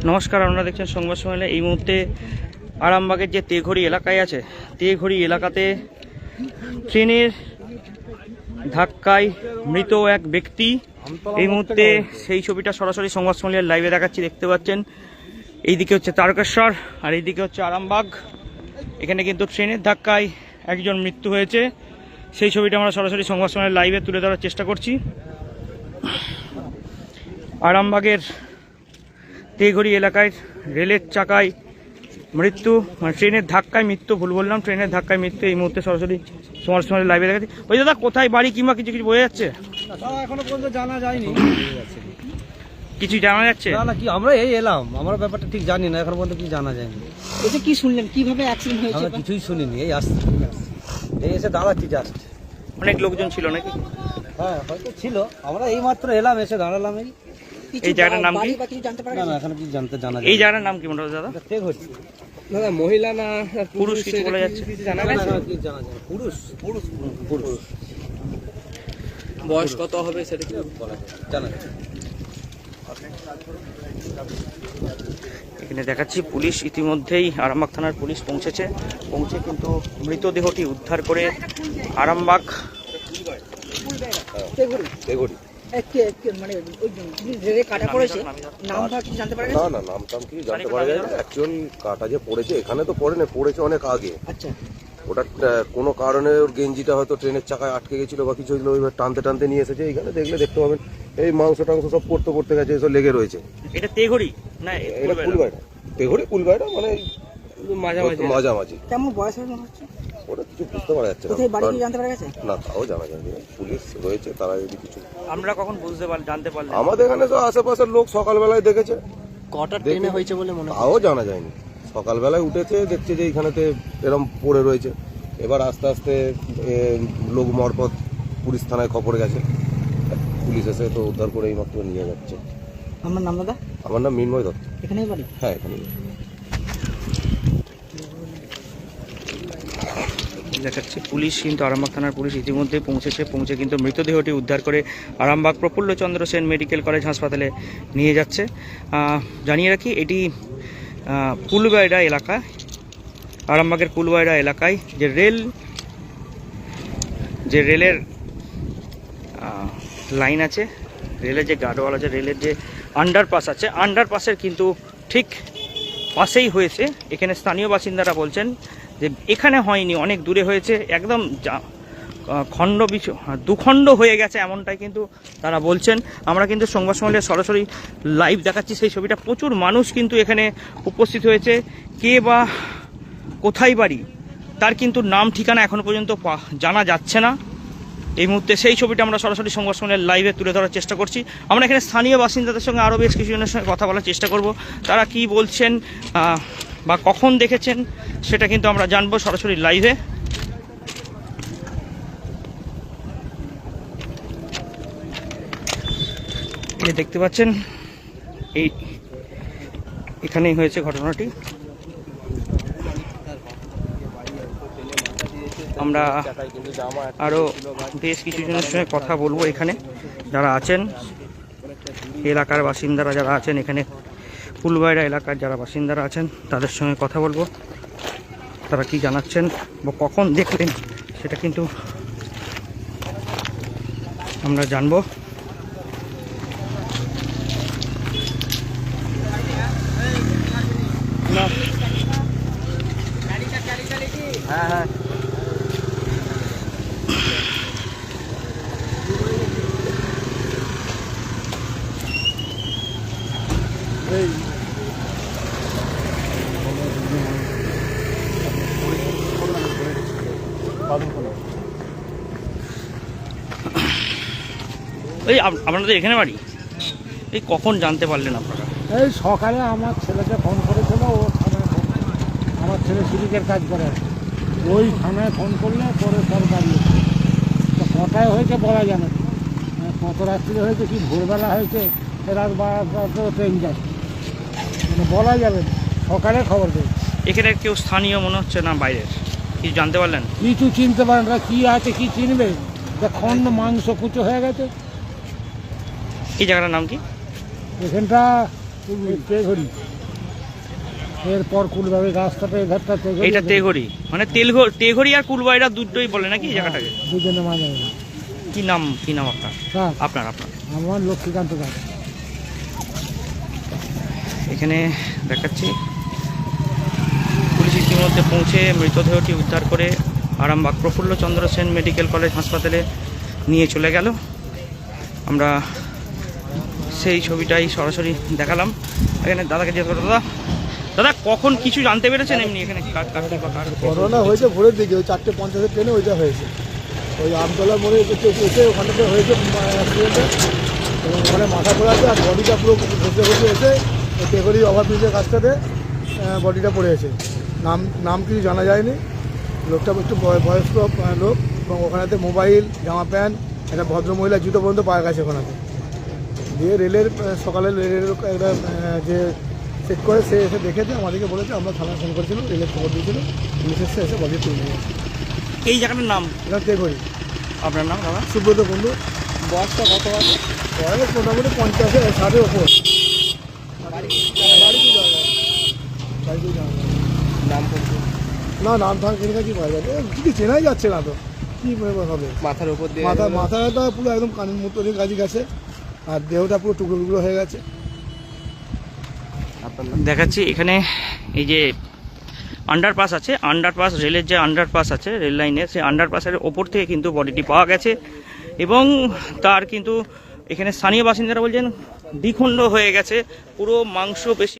নমস্কার, আপনারা দেখছেন সংবাদ সম্মেলনে। এই মুহূর্তে আরামবাগের যে তেঘড়ি এলাকায় আছে, তেঘড়ি এলাকাতে ট্রেনের ধাক্কায় মৃত এক ব্যক্তি। এই মুহূর্তে সেই ছবিটা সরাসরি সংবাদ সম্মেলনের লাইভে দেখাচ্ছি, দেখতে পাচ্ছেন। এইদিকে হচ্ছে তারকেশ্বর আর এইদিকে হচ্ছে আরামবাগ। এখানে কিন্তু ট্রেনের ধাক্কায় একজন মৃত্যু হয়েছে। সেই ছবিটা আমরা সরাসরি সংবাদ সম্মেলনের লাইভে তুলে ধরার চেষ্টা করছি। আরামবাগের তেঘড়ি এলাকায় রেলের চাকায় মৃত্যু, মানে ট্রেনের ধাক্কায় মৃত্যু, ভুল বললাম, ট্রেনের ধাক্কায় মৃত্যু। এই মুহূর্তে সরাসরি সমাজ সমাজের লাইভে দেখাচ্ছি। ওই দাদা, কোথায় বাড়ি কিংবা কিছু কিছু বোঝা যাচ্ছে? এখনো পর্যন্ত জানা যায়নি, কিছু জানা যাচ্ছে না। কি আমরা এই এলাম, আমরা ব্যাপারটা ঠিক জানি না, এখনো পর্যন্ত কি জানা যায়নি। এটা কি শুনলেন, কিভাবে অ্যাক্সিডেন্ট হয়েছে? আমরা কিছুই শুনিনি, এই আসছে, এই এসে দাঁড়াচ্ছি জাস্ট। অনেক লোকজন ছিল নাকি? হ্যাঁ, হয়তো ছিল, আমরা এই মাত্র এলাম, এসে দাঁড়ালাম। এই জায়গাটার নাম কি? না না, এখন কি জানা যায়। এই জায়গাটার নাম কি মনে হয় দাদা? তেঘড়ি দাদা, মহিলা না পুরুষ কিছু বলা যাচ্ছে? জানা না, গেছে? কি জানা যায়, পুরুষ পুরুষ পুরুষ। বয়স কত হবে সেটা কি বলা যায়, জানা যায়। এখানে দেখাচ্ছি পুলিশ ইতিমধ্যেই, আরামবাগ থানার পুলিশ পৌঁছে কিন্তু মৃতদেহটি উদ্ধার করে আরামবাগ তেঘড়ি মানে ওই রেলে কাটা পড়েছে, নাম কি জানতে পারা গেছে? না, নাম টাম কিছু জানতে পারা যায় না। একজন কাটা যে পড়েছে, এখানে তো পড়েছে অনেক আগে। আচ্ছা, ওটা কোনো কারণে ওর গেঞ্জিটা হয়তো ট্রেনের চাকায় আটকে গেছিল বা কিছু হয়েছিল, ওইবার টানতে নিয়ে এসেছে। এইখানে দেখতে পাবেন এই মাংস টাংস সব করতে গেছে, এসব লেগে রয়েছে। এটা তেঘড়ি না? এটা কুলবাইটা, তেঘড়ি কুলবাইটা, মানে মাঝামাঝি। কেমন বয়স হবে মনে হচ্ছে? ওটা কিছু বুঝতে পারা যাচ্ছে না। কোথায় বাড়ি কি জানতে পারা গেছে? না, তাও জানা যায়নি। পুলিশ রয়েছে, তারা যদি কিছু। আমরা কখন জানতে পারলাম? আমাদের এখানে তো আশেপাশের লোক সকালবেলায় দেখেছে। কটা ট্রেনে হয়েছে বলে মনে হয়? তাও জানা যায়নি। সকালবেলায় উঠেছে, দেখছে যে এইখানেতে এরম পড়ে রয়েছে। এবার আস্তে আস্তে লোক মরপথ পুলিশ থানায় খবর গেছে, পুলিশ এসে তো উদ্ধার করে এই মাত্র নিয়ে যাচ্ছে। আমার নাম দাদা? আমার নাম মিনময় দত্ত। এখানেই বাড়ি? হ্যাঁ, এখানে দেখাচ্ছে পুলিশ, কিন্তু আরামবাগ থানার পুলিশ ইতিমধ্যে পৌঁছে কিন্তু মৃতদেহটি উদ্ধার করে আরামবাগ প্রফুল্লচন্দ্র সেন মেডিকেল কলেজ হাসপাতালে নিয়ে যাচ্ছে। জানিয়ে রাখি, এটি কুলবাইড়া এলাকা, আরামবাগের কুলবাইড়া এলাকায় যে রেলের লাইন আছে, রেলের যে গার্ডওয়াল আছে, রেলের যে আন্ডারপাস আছে, আন্ডারপাসের কিন্তু ঠিক পাশেই হয়েছে। এখানে স্থানীয় বাসিন্দারা বলছেন যে এখানে হয়নি, অনেক দূরে হয়েছে, একদম দুখণ্ড হয়ে গেছে, এমনটাই কিন্তু তারা বলছেন। আমরা কিন্তু সংবাদ সম্মেলনে সরাসরি লাইভ দেখাচ্ছি সেই ছবিটা। প্রচুর মানুষ কিন্তু এখানে উপস্থিত হয়েছে। কে বা কোথায় বাড়ি তার কিন্তু নাম ঠিকানা এখনো পর্যন্ত জানা যাচ্ছে না। এই মুহূর্তে সেই ছবিটা আমরা সরাসরি সংবাদ সম্মেলনের লাইভে তুলে ধরার চেষ্টা করছি। আমরা এখানে স্থানীয় বাসিন্দাদের সঙ্গে আরও বেশ কিছু জনের সঙ্গে কথা বলার চেষ্টা করব। তারা কি বলছেন বা কখন দেখেছেন সেটা কিন্তু আমরা জানবো সরাসরি লাইভে। এই দেখতে পাচ্ছেন, এখানেই হয়েছে ঘটনাটি। আমরা আরও বেশ কিছু জনের সঙ্গে কথা বলবো এখানে যারা আছেন, এলাকার বাসিন্দারা যারা আছেন, এখানে কুলবাইড়া এলাকার যারা বাসিন্দারা আছেন তাদের সঙ্গে কথা বলবো। তারা কি জানাচ্ছেন বা কখন দেখলেন সেটা কিন্তু আমরা জানবো। হ্যাঁ হ্যাঁ, এই আপনাদের এখানে বাড়ি? এই কখন জানতে পারলেন আপনারা? এই সকালে আমার ছেলেকে ফোন করেছিল, ও থানায় ফোন, আমার ছেলে সিভিকের কাজ করে, ওই থানায় ফোন করলে পরে সব দাঁড়িয়েছে। তো কটায় হয়েছে বলা যাবে না, কত রাত্রি হয়েছে, কি ভোরবেলা হয়েছে, রাত 12টা ট্রেন যাচ্ছে, মানে বলা যাবে না। সকালে খবর পেয়েছে। এখানে কেউ স্থানীয় মনে হচ্ছে না বাইরের, কিছু জানতে পারলেন? কিছু চিনতে পারেন না, কী আছে কি চিনবে, যে খন্ড মাংস কুচো হয়ে গেছে। এই জায়গাটার নাম কি? এখানটা তেঘড়ি, এরপর কুলবাড়ি রাস্তাটা এধারটা তেঘড়ি, এইটা তেঘড়ি, মানে তেঘড়ি আর কুলবাইরা দুটোই বলে নাকি এই জায়গাটাকে? দুজনে মানে কি নাম আপনার? স্যার আপনার আপনার আমার লক্ষ্মীকান্ত দাস। এখানে দেখাচ্ছি পুলিশ ইতিমধ্যে পৌঁছে মৃতদেহটি উদ্ধার করে আরামবাগ প্রফুল্লচন্দ্র সেন মেডিকেল কলেজ হাসপাতালে নিয়ে চলে গেল। আমরা সেই ছবিটাই সরাসরি দেখালাম। এখানে দাদাকে জিজ্ঞেস করো, দাদা কখন কিছু জানতে পেরেছেন এমনি এখানে ঘটনা হয়েছে ভোরের দিকে, ওই 4:50 ট্রেনে ওইটা হয়েছে। ওই আমতলা মোড়ে এসে ওখানটাতে হয়েছে অ্যাক্সিডেন্টে, এবং ওখানে মাথা পড়ে আছে আর বডিটা পুরো ঘষে ঘষে এসে তেঘড়ি ওভারব্রিজের কাছটাতে বডিটা পড়ে আছে। নাম কিছু জানা যায়নি। লোকটা একটু বয়স্ক লোক, এবং ওখানেতে মোবাইল, জামা প্যান্ট, একটা ভদ্রমহিলার জুতো পর্যন্ত পাওয়া গেছে ওখানেতে। দিয়ে রেলের সকালে রেলের একটা যে চেক করে সে এসে দেখেছে, আমাদেরকে বলেছে, আমরা থানায় ফোন করেছিলাম, রেলের খবর দিয়েছিল, পুলিশ এসে বডি তুলে নিয়ে গেছে। এই জায়গাটার নাম? এটা তেঘড়ি। আপনার নাম দাদা? সুব্রত বন্ধু। বয়সটা কত আছে? বয়স মোটামুটি 50-60-এর ওপর। না নাম থাম কিনে কাছে পাওয়া যাবে, কিছু চেনাই যাচ্ছে না তো, কী হবে। মাথার উপর দিয়ে মাথাটা পুরো একদম কানের মতনের কাছে গেছে, আর দেহটা পুরো টুকরো টুকরো হয়ে গেছে। দেখাচ্ছি এখানে এই যে আন্ডারপাস আছে, আন্ডারপাস রেলের যে আন্ডারপাস আছে রেল লাইনের, সেই আন্ডারপাসের ওপর থেকে কিন্তু বডিটি পাওয়া গেছে, এবং তার কিন্তু এখানে স্থানীয় বাসিন্দারা বলছেন দ্বিখণ্ড হয়ে গেছে, পুরো মাংস পেশি।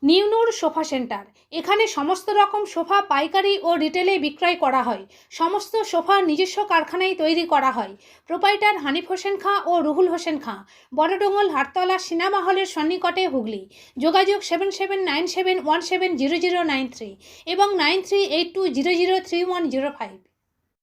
নিউনুর সোফা সেন্টার, এখানে সমস্ত রকম সোফা পাইকারি ও রিটেলে বিক্রয় করা হয়। সমস্ত সোফা নিজস্ব কারখানায় তৈরি করা হয়। প্রোপাইটার হানিফ হোসেন খাঁ ও রুহুল হোসেন খাঁ, বড়ডোঙ্গল হাটতলা সিনেমা হলের সন্নিকটে, হুগলি। যোগাযোগ 7797170093 এবং 9382003105।